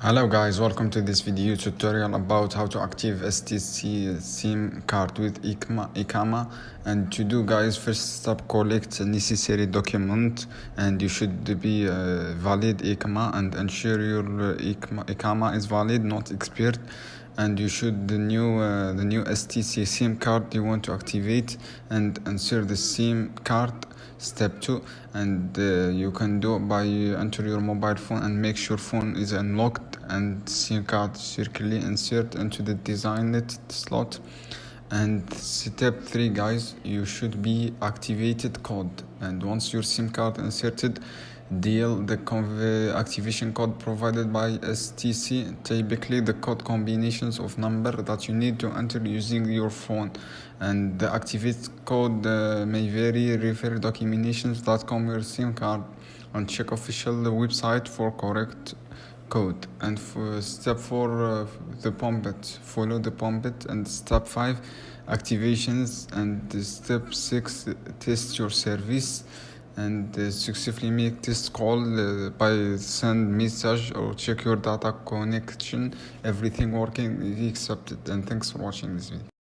Hello guys, welcome to this video tutorial about how to active STC SIM card with Iqama. And to do, guys, first step, collect necessary document, and you should be valid Iqama and ensure your Iqama is valid, not expired. And you should the new STC SIM card you want to activate, and insert the SIM card. Step 2, and you can do it by enter your mobile phone and make sure phone is unlocked and SIM card circularly insert into the designated slot. And step 3, guys, you should be activated code, and once your SIM card inserted, dial the activation code provided by STC, typically the code combinations of number that you need to enter using your phone. And the activate code may vary. Refer documentations.com your SIM card and check official website for correct code. And for step 4, the prompt, follow the prompt. And step 5, activations. And step 6, test your service and successfully make test call by send message or check your data connection, everything working, accepted. And thanks for watching this video.